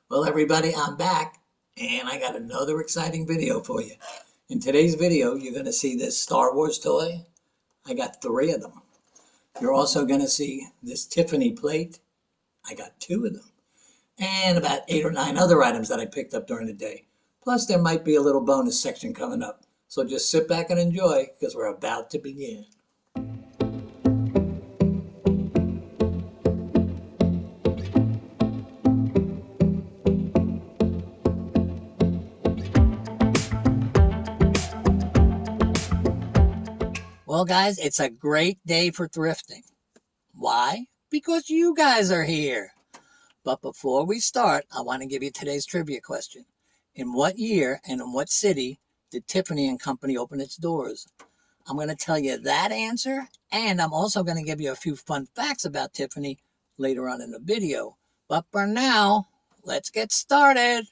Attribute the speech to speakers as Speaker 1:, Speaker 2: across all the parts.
Speaker 1: Well, everybody, I'm back, and I got another exciting video for you. In today's video, you're going to see this Star Wars toy. I got 3 of them. You're also going to see this Tiffany plate. I got 2 of them. And about 8 or 9 other items that I picked up during the day. Plus, there might be a little bonus section coming up. So just sit back and enjoy, because we're about to begin. Well, guys, it's a great day for thrifting. Why? Because you guys are here. But before we start, I want to give you today's trivia question. In what year and in what city did Tiffany and Company open its doors? I'm going to tell you that answer, and I'm also going to give you a few fun facts about Tiffany later on in the video. But for now, let's get started.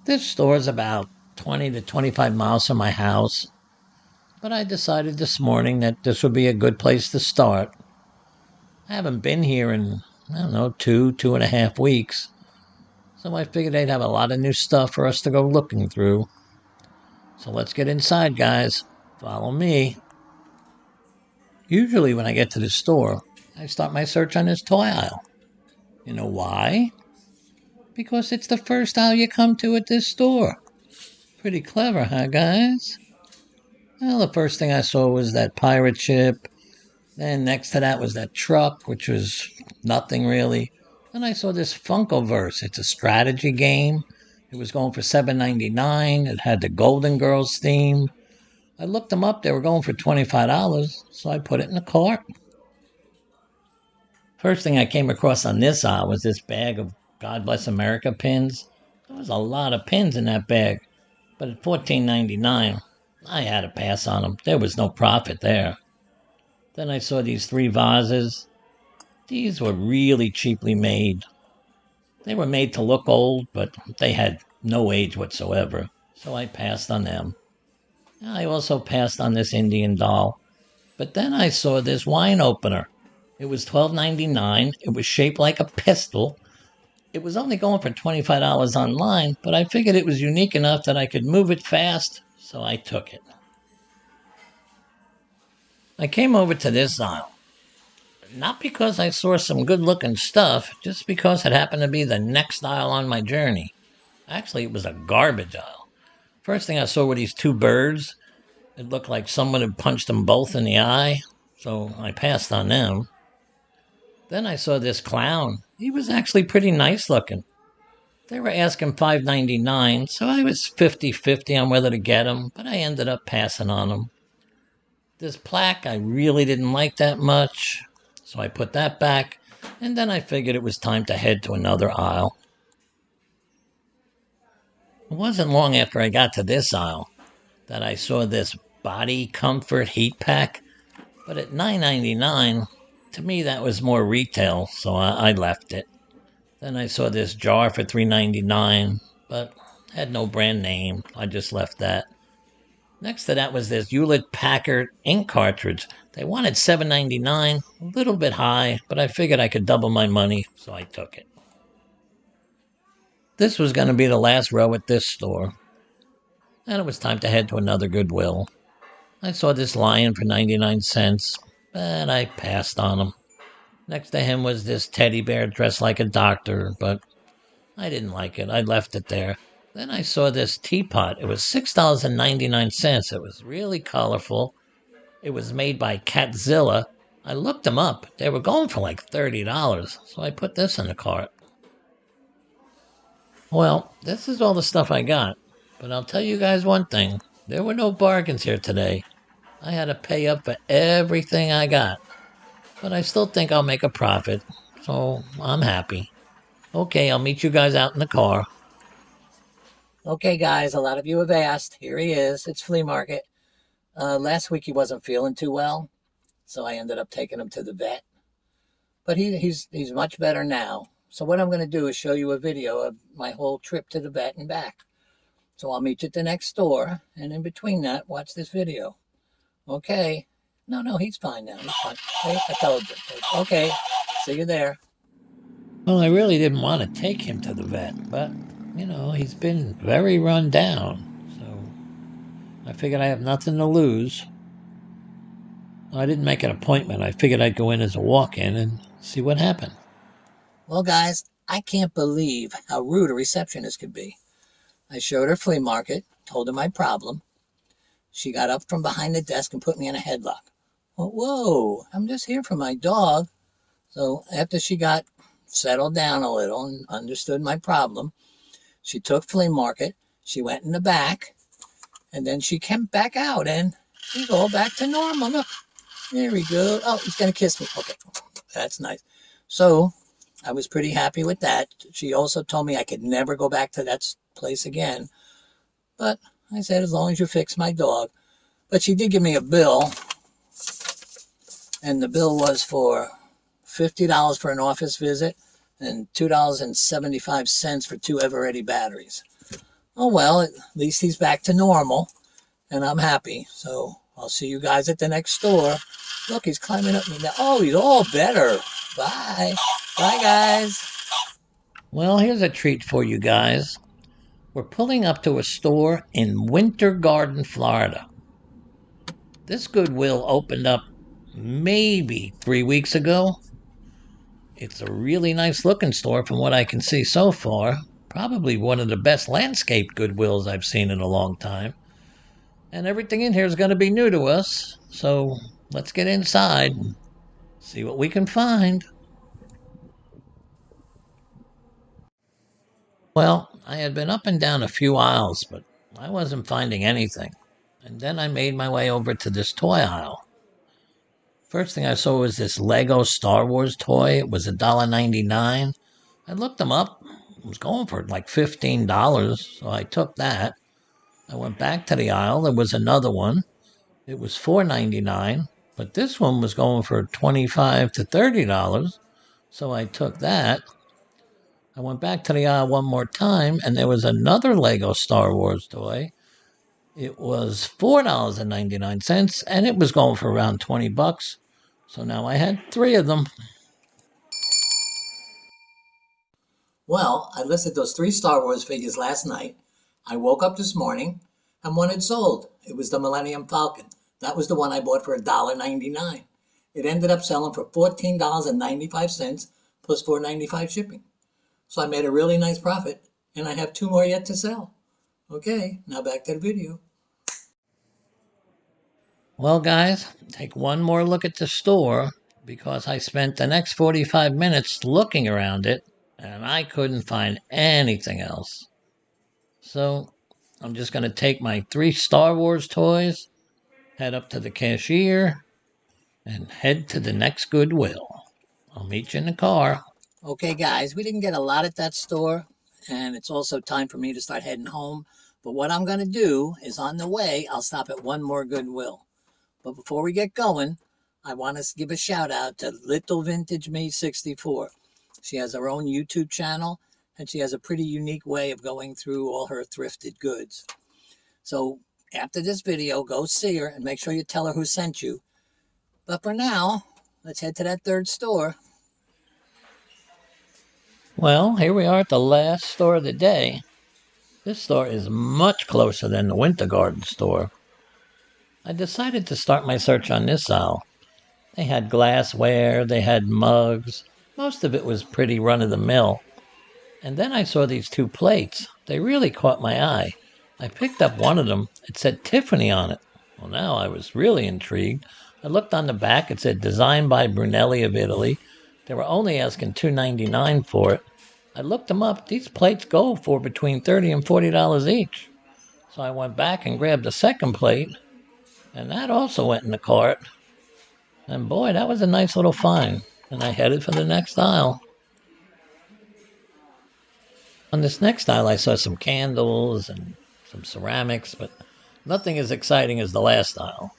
Speaker 1: This store is about 20 to 25 miles from my house. But I decided this morning that this would be a good place to start. I haven't been here in, 2.5 weeks. So I figured they'd have a lot of new stuff for us to go looking through. So let's get inside, guys. Follow me. Usually when I get to the store, I start my search on this toy aisle. You know why? Because it's the first aisle you come to at this store. Pretty clever, huh, guys? Well, the first thing I saw was that pirate ship. Then next to that was that truck, which was nothing really. Then I saw this Funkoverse. It's a strategy game. It was going for $7.99. It had the Golden Girls theme. I looked them up. They were going for $25, so I put it in the cart. First thing I came across on this aisle was this bag of God Bless America pins. There was a lot of pins in that bag. But at $14.99, I had to pass on them. There was no profit there. Then I saw these 3 vases. These were really cheaply made. They were made to look old, but they had no age whatsoever, so I passed on them. I also passed on this Indian doll. But then I saw this wine opener. It was $12.99. It was shaped like a pistol. It was only going for $25 online, but I figured it was unique enough that I could move it fast, so I took it. I came over to this aisle. Not because I saw some good-looking stuff, just because it happened to be the next aisle on my journey. Actually, it was a garbage aisle. First thing I saw were these 2 birds. It looked like someone had punched them both in the eye, so I passed on them. Then I saw this clown. He was actually pretty nice looking. They were asking $5.99, so I was 50-50 on whether to get him, but I ended up passing on him. This plaque I really didn't like that much, so I put that back, and then I figured it was time to head to another aisle. It wasn't long after I got to this aisle that I saw this body comfort heat pack, but at $9.99, to me that was more retail, so I left it. Then I saw this jar for $3.99, but had no brand name. I just left that. Next to that was this Hewlett-Packard ink cartridge. They wanted $7.99, a little bit high, but I figured I could double my money, so I took it. This was going to be the last row at this store, and it was time to head to another Goodwill. I saw this lion for 99 cents, but I passed on him. Next to him was this teddy bear dressed like a doctor, but I didn't like it. I left it there. Then I saw this teapot. It was $6.99. It was really colorful. It was made by Catzilla. I looked them up. They were going for like $30, so I put this in the cart. Well, this is all the stuff I got. But I'll tell you guys one thing. There were no bargains here today. I had to pay up for everything I got. But I still think I'll make a profit, so I'm happy. Okay, I'll meet you guys out in the car. Okay, guys, a lot of you have asked. Here he is. It's flea market. Last week he wasn't feeling too well, so I ended up taking him to the vet. But he's much better now. So what I'm going to do is show you a video of my whole trip to the vet and back. So I'll meet you at the next store, and in between that, watch this video. Okay. No, he's fine now. He's fine. Hey, I told you. Okay, see you there. Well, I really didn't want to take him to the vet, but, he's been very run down. So I figured I have nothing to lose. I didn't make an appointment. I figured I'd go in as a walk-in and see what happened.
Speaker 2: Well, guys, I can't believe how rude a receptionist could be. I showed her flea market, told her my problem. She got up from behind the desk and put me in a headlock. Well, whoa, I'm just here for my dog. So after she got settled down a little and understood my problem, she took flea market, she went in the back, and then she came back out and we go back to normal. Look, there we go. Oh, he's going to kiss me. Okay, that's nice. So I was pretty happy with that. She also told me I could never go back to that place again. But I said, as long as you fix my dog. But she did give me a bill, and the bill was for $50 for an office visit and $2.75 for 2 Eveready batteries. Oh, well, at least he's back to normal, and I'm happy. So I'll see you guys at the next store. Look, he's climbing up me now. Oh, he's all better. Bye. Bye, guys.
Speaker 1: Well, here's a treat for you guys. We're pulling up to a store in Winter Garden, Florida. This Goodwill opened up maybe 3 weeks ago. It's a really nice looking store from what I can see so far. Probably one of the best landscape Goodwills I've seen in a long time. And everything in here is going to be new to us. So let's get inside and see what we can find. Well, I had been up and down a few aisles, but I wasn't finding anything. And then I made my way over to this toy aisle. First thing I saw was this Lego Star Wars toy. It was $1.99. I looked them up. It was going for like $15, so I took that. I went back to the aisle. There was another one. It was $4.99, but this one was going for $25 to $30, so I took that. I went back to the aisle one more time, and there was another Lego Star Wars toy. It was $4.99, and it was going for around $20. So now I had 3 of them.
Speaker 2: Well, I listed those 3 Star Wars figures last night. I woke up this morning and one had sold. It was the Millennium Falcon. That was the one I bought for $1.99. It ended up selling for $14.95 plus $4.95 shipping. So I made a really nice profit, and I have 2 more yet to sell. Okay, now back to the video.
Speaker 1: Well, guys, take one more look at the store because I spent the next 45 minutes looking around it and I couldn't find anything else. So I'm just going to take my 3 Star Wars toys, head up to the cashier, and head to the next Goodwill. I'll meet you in the car.
Speaker 2: Okay, guys, we didn't get a lot at that store, and it's also time for me to start heading home. But what I'm going to do is on the way, I'll stop at one more Goodwill. But before we get going, I want to give a shout out to Little Vintage Me 64. She has her own YouTube channel, and she has a pretty unique way of going through all her thrifted goods. So after this video, go see her and make sure you tell her who sent you. But for now, let's head to that 3rd store.
Speaker 1: Well, here we are at the last store of the day. This store is much closer than the Winter Garden store. I decided to start my search on this aisle. They had glassware, they had mugs. Most of it was pretty run-of-the-mill. And then I saw these 2 plates. They really caught my eye. I picked up one of them. It said Tiffany on it. Well, now I was really intrigued. I looked on the back. It said designed by Brunelli of Italy. They were only asking $2.99 for it. I looked them up. These plates go for between $30 and $40 each. So I went back and grabbed a second plate, and that also went in the cart. And boy, that was a nice little find. And I headed for the next aisle. On this next aisle, I saw some candles and some ceramics, but nothing as exciting as the last aisle.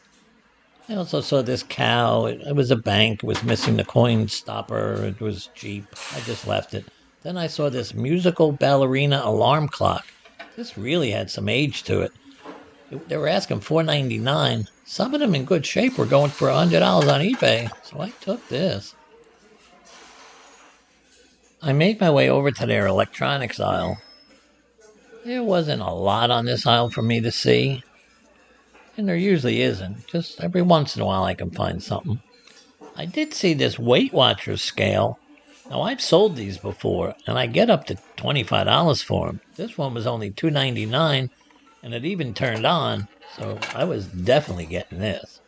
Speaker 1: I also saw this cow. It was a bank. It was missing the coin stopper. It was cheap. I just left it. Then I saw this musical ballerina alarm clock. This really had some age to it. They were asking $4.99. Some of them in good shape were going for $100 on eBay, so I took this. I made my way over to their electronics aisle. There wasn't a lot on this aisle for me to see, and there usually isn't. Just every once in a while I can find something. I did see this Weight Watchers scale. Now I've sold these before, and I get up to $25 for them. This one was only $2.99, and it even turned on, so I was definitely getting this.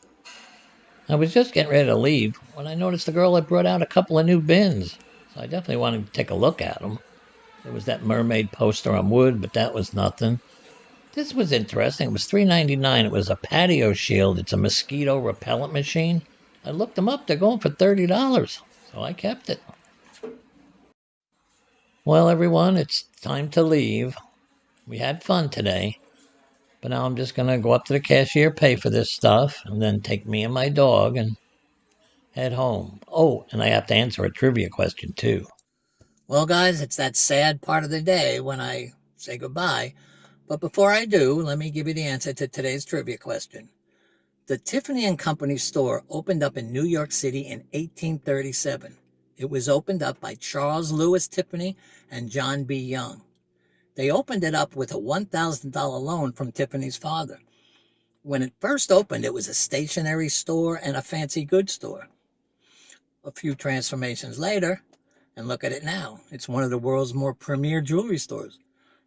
Speaker 1: I was just getting ready to leave when I noticed the girl had brought out a couple of new bins, so I definitely wanted to take a look at them. There was that mermaid poster on wood, but that was nothing. This was interesting. It was $3.99. It was a patio shield. It's a mosquito repellent machine. I looked them up. They're going for $30, so I kept it. Well, everyone, it's time to leave. We had fun today, but now I'm just going to go up to the cashier, pay for this stuff, and then take me and my dog and head home. Oh, and I have to answer a trivia question, too.
Speaker 2: Well, guys, it's that sad part of the day when I say goodbye. But before I do, let me give you the answer to today's trivia question. The Tiffany and Company store opened up in New York City in 1837. It was opened up by Charles Lewis Tiffany and John B. Young. They opened it up with a $1,000 loan from Tiffany's father. When it first opened, it was a stationery store and a fancy goods store. A few transformations later, and look at it now. It's one of the world's more premier jewelry stores,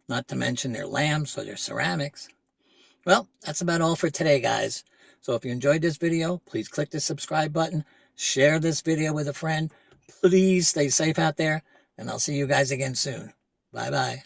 Speaker 2: not to mention their lamps or their ceramics. Well, that's about all for today, guys. So if you enjoyed this video, please click the subscribe button, share this video with a friend. Please stay safe out there, and I'll see you guys again soon. Bye-bye.